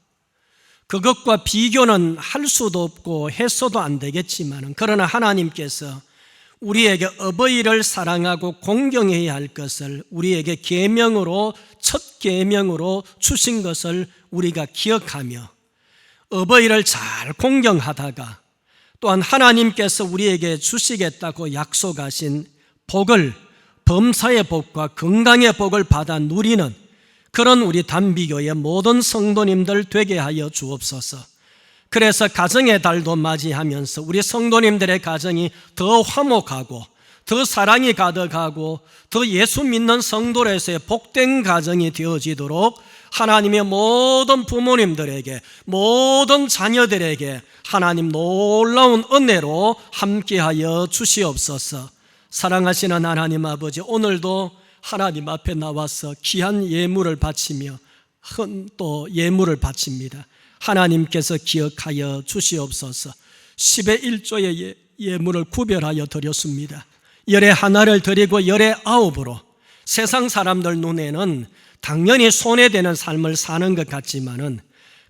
그것과 비교는 할 수도 없고 해서도 안 되겠지만 그러나 하나님께서 우리에게 어버이를 사랑하고 공경해야 할 것을 우리에게 계명으로 첫 계명으로 주신 것을 우리가 기억하며 어버이를 잘 공경하다가 또한 하나님께서 우리에게 주시겠다고 약속하신 복을 범사의 복과 건강의 복을 받아 누리는 그런 우리 단비교의 모든 성도님들 되게 하여 주옵소서. 그래서 가정의 달도 맞이하면서 우리 성도님들의 가정이 더 화목하고 더 사랑이 가득하고 더 예수 믿는 성도로서의 복된 가정이 되어지도록 하나님의 모든 부모님들에게 모든 자녀들에게 하나님 놀라운 은혜로 함께하여 주시옵소서. 사랑하시는 하나님 아버지, 오늘도 하나님 앞에 나와서 귀한 예물을 바치며 또 예물을 바칩니다. 하나님께서 기억하여 주시옵소서. 10의 1조의 예물을 구별하여 드렸습니다. 열의 하나를 드리고 열의 9으로 세상 사람들 눈에는 당연히 손해되는 삶을 사는 것 같지만은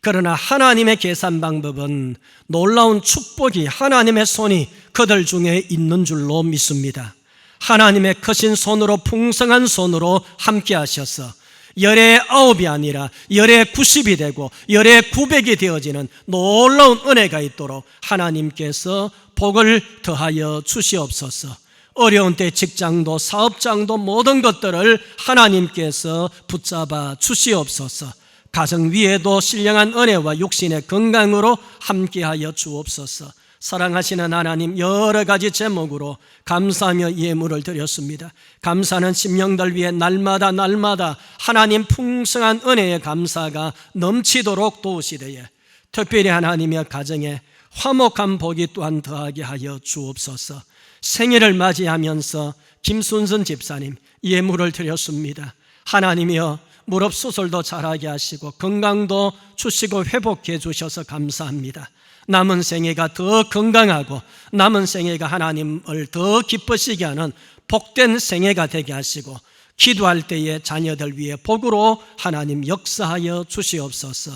그러나 하나님의 계산 방법은 놀라운 축복이 하나님의 손이 그들 중에 있는 줄로 믿습니다. 하나님의 크신 손으로 풍성한 손으로 함께 하셔서 열의 9이 아니라 열의 90이 되고 열의 900이 되어지는 놀라운 은혜가 있도록 하나님께서 복을 더하여 주시옵소서. 어려운 때 직장도 사업장도 모든 것들을 하나님께서 붙잡아 주시옵소서. 가정 위에도 신령한 은혜와 육신의 건강으로 함께하여 주옵소서. 사랑하시는 하나님, 여러 가지 제목으로 감사하며 예물을 드렸습니다. 감사는 심령들 위해 날마다 하나님 풍성한 은혜의 감사가 넘치도록 도우시되에 특별히 하나님의 가정에 화목한 복이 또한 더하게 하여 주옵소서. 생일을 맞이하면서 김순선 집사님 예물을 드렸습니다. 하나님이여 무릎 수술도 잘하게 하시고 건강도 주시고 회복해 주셔서 감사합니다. 남은 생애가 더 건강하고 남은 생애가 하나님을 더 기쁘시게 하는 복된 생애가 되게 하시고 기도할 때에 자녀들 위해 복으로 하나님 역사하여 주시옵소서.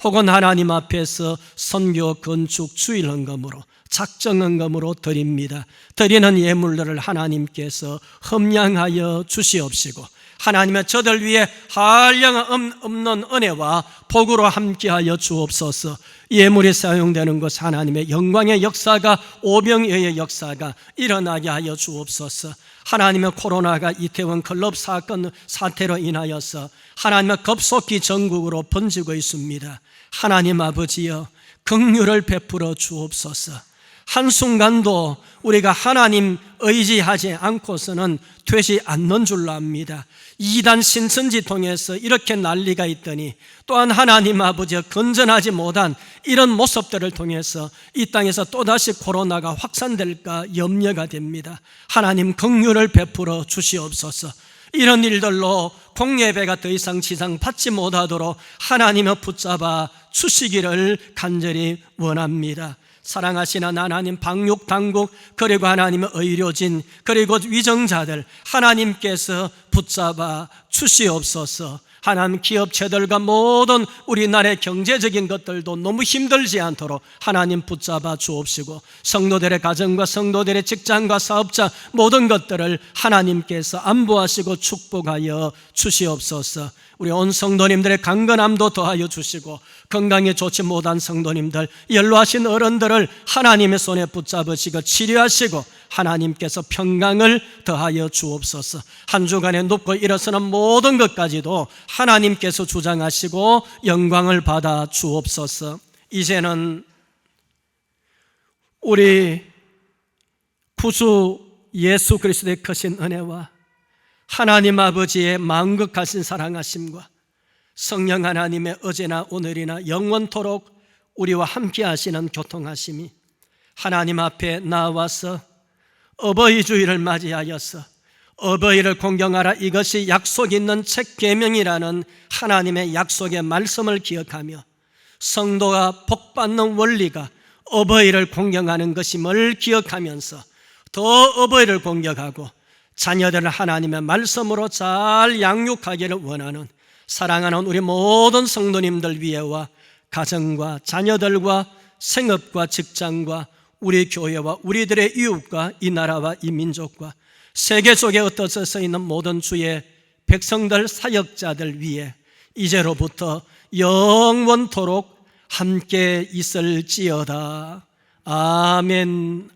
혹은 하나님 앞에서 선교, 건축, 주일 헌금으로, 작정 헌금으로 드립니다. 드리는 예물들을 하나님께서 흠량하여 주시옵시고 하나님의 저들 위해 한량 없는 은혜와 복으로 함께하여 주옵소서. 예물이 사용되는 것 하나님의 영광의 역사가, 오병이어의 역사가 일어나게 하여 주옵소서. 하나님의 코로나가 이태원 클럽 사태로 인하여서 하나님의 급속히 전국으로 번지고 있습니다. 하나님 아버지여, 긍휼을 베풀어 주옵소서. 한순간도 우리가 하나님 의지하지 않고서는 되지 않는 줄로 압니다. 이단 신천지 통해서 이렇게 난리가 있더니 또한 하나님 아버지여, 건전하지 못한 이런 모습들을 통해서 이 땅에서 또다시 코로나가 확산될까 염려가 됩니다. 하나님 긍휼을 베풀어 주시옵소서. 이런 일들로 공예배가 더 이상 지상 받지 못하도록 하나님을 붙잡아 주시기를 간절히 원합니다. 사랑하시는 하나님, 방육 당국, 그리고 하나님의 의료진, 그리고 위정자들 하나님께서 붙잡아 주시옵소서. 하나님, 기업체들과 모든 우리나라의 경제적인 것들도 너무 힘들지 않도록 하나님 붙잡아 주옵시고, 성도들의 가정과 성도들의 직장과 사업자 모든 것들을 하나님께서 안보하시고 축복하여 주시옵소서. 우리 온 성도님들의 강건함도 더하여 주시고, 건강에 좋지 못한 성도님들, 연로하신 어른들을 하나님의 손에 붙잡으시고 치료하시고 하나님께서 평강을 더하여 주옵소서. 한 주간에 눕고 일어서는 모든 것까지도 하나님께서 주장하시고 영광을 받아 주옵소서. 이제는 우리 구주 예수 그리스도의 크신 은혜와 하나님 아버지의 만극하신 사랑하심과 성령 하나님의 어제나 오늘이나 영원토록 우리와 함께 하시는 교통하심이 하나님 앞에 나와서 어버이 주일을 맞이하여서 어버이를 공경하라, 이것이 약속 있는 책 계명이라는 하나님의 약속의 말씀을 기억하며 성도가 복받는 원리가 어버이를 공경하는 것임을 기억하면서 더 어버이를 공경하고 자녀들을 하나님의 말씀으로 잘 양육하기를 원하는 사랑하는 우리 모든 성도님들 위해와 가정과 자녀들과 생업과 직장과 우리 교회와 우리들의 이웃과 이 나라와 이 민족과 세계 속에 흩어져 있는 모든 주의 백성들, 사역자들 위해 이제로부터 영원토록 함께 있을지어다. 아멘.